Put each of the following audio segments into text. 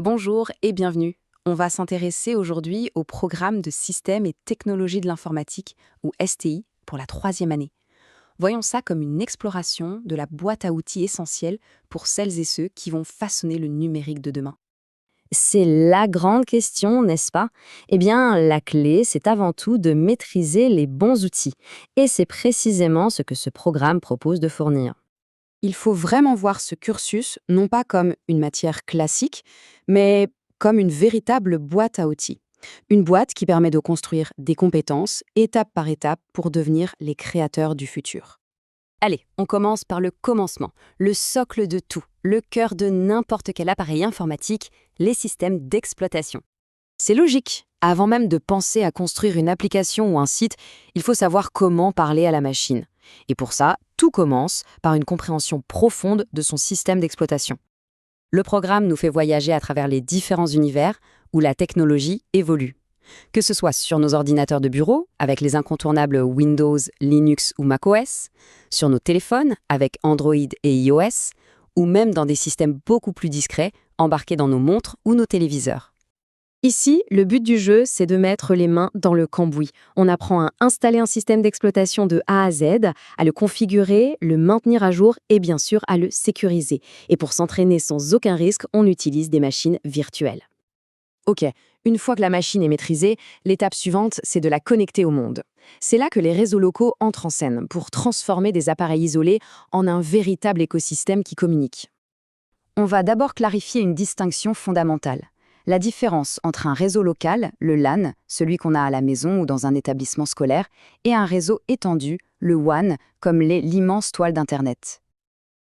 Bonjour et bienvenue. On va s'intéresser aujourd'hui au programme de systèmes et technologies de l'informatique, ou STI, pour la troisième année. Voyons ça comme une exploration de la boîte à outils essentielle pour celles et ceux qui vont façonner le numérique de demain. C'est la grande question, n'est-ce pas? Eh bien, la clé, c'est avant tout de maîtriser les bons outils. Et c'est précisément ce que ce programme propose de fournir. Il faut vraiment voir ce cursus non pas comme une matière classique, mais comme une véritable boîte à outils. Une boîte qui permet de construire des compétences étape par étape pour devenir les créateurs du futur. Allez, on commence par le commencement, le socle de tout, le cœur de n'importe quel appareil informatique, les systèmes d'exploitation. C'est logique. Avant même de penser à construire une application ou un site, il faut savoir comment parler à la machine. Et pour ça, tout commence par une compréhension profonde de son système d'exploitation. Le programme nous fait voyager à travers les différents univers où la technologie évolue. Que ce soit sur nos ordinateurs de bureau, avec les incontournables Windows, Linux ou macOS, sur nos téléphones, avec Android et iOS, ou même dans des systèmes beaucoup plus discrets, embarqués dans nos montres ou nos téléviseurs. Ici, le but du jeu, c'est de mettre les mains dans le cambouis. On apprend à installer un système d'exploitation de A à Z, à le configurer, le maintenir à jour et bien sûr à le sécuriser. Et pour s'entraîner sans aucun risque, on utilise des machines virtuelles. Ok, une fois que la machine est maîtrisée, l'étape suivante, c'est de la connecter au monde. C'est là que les réseaux locaux entrent en scène pour transformer des appareils isolés en un véritable écosystème qui communique. On va d'abord clarifier une distinction fondamentale. La différence entre un réseau local, le LAN, celui qu'on a à la maison ou dans un établissement scolaire, et un réseau étendu, le WAN, comme l'est l'immense toile d'Internet.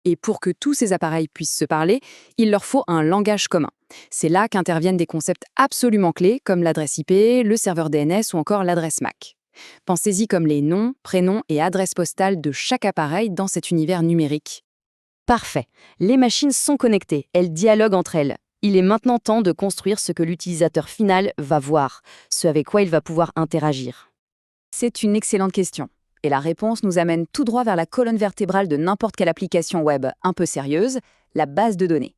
Et pour que tous ces appareils puissent se parler, il leur faut un langage commun. C'est là qu'interviennent des concepts absolument clés comme l'adresse IP, le serveur DNS ou encore l'adresse MAC. Pensez-y comme les noms, prénoms et adresses postales de chaque appareil dans cet univers numérique. Parfait. Les machines sont connectées, elles dialoguent entre elles. Il est maintenant temps de construire ce que l'utilisateur final va voir, ce avec quoi il va pouvoir interagir. C'est une excellente question. Et la réponse nous amène tout droit vers la colonne vertébrale de n'importe quelle application web un peu sérieuse, la base de données.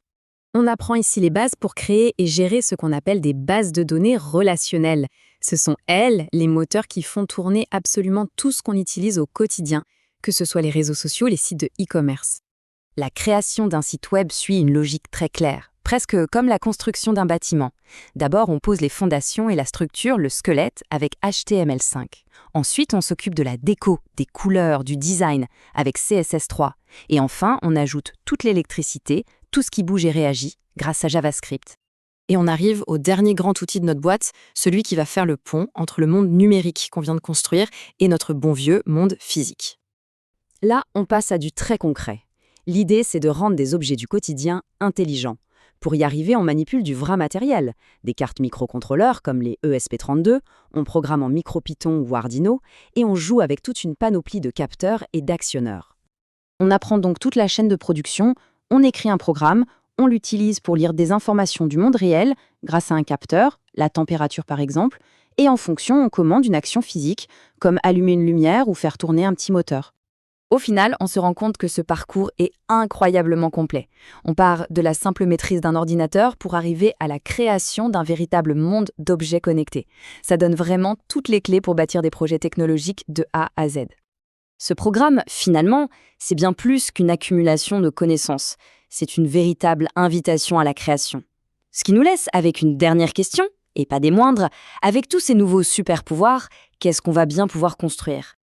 On apprend ici les bases pour créer et gérer ce qu'on appelle des bases de données relationnelles. Ce sont elles, les moteurs qui font tourner absolument tout ce qu'on utilise au quotidien, que ce soit les réseaux sociaux, les sites de e-commerce. La création d'un site web suit une logique très claire, presque comme la construction d'un bâtiment. D'abord, on pose les fondations et la structure, le squelette, avec HTML5. Ensuite, on s'occupe de la déco, des couleurs, du design, avec CSS3. Et enfin, on ajoute toute l'électricité, tout ce qui bouge et réagit, grâce à JavaScript. Et on arrive au dernier grand outil de notre boîte, celui qui va faire le pont entre le monde numérique qu'on vient de construire et notre bon vieux monde physique. Là, on passe à du très concret. L'idée, c'est de rendre des objets du quotidien intelligents. Pour y arriver, on manipule du vrai matériel, des cartes microcontrôleurs comme les ESP32, on programme en MicroPython ou Arduino, et on joue avec toute une panoplie de capteurs et d'actionneurs. On apprend donc toute la chaîne de production, on écrit un programme, on l'utilise pour lire des informations du monde réel grâce à un capteur, la température par exemple, et en fonction, on commande une action physique, comme allumer une lumière ou faire tourner un petit moteur. Au final, on se rend compte que ce parcours est incroyablement complet. On part de la simple maîtrise d'un ordinateur pour arriver à la création d'un véritable monde d'objets connectés. Ça donne vraiment toutes les clés pour bâtir des projets technologiques de A à Z. Ce programme, finalement, c'est bien plus qu'une accumulation de connaissances. C'est une véritable invitation à la création. Ce qui nous laisse avec une dernière question, et pas des moindres, avec tous ces nouveaux super-pouvoirs, qu'est-ce qu'on va bien pouvoir construire ?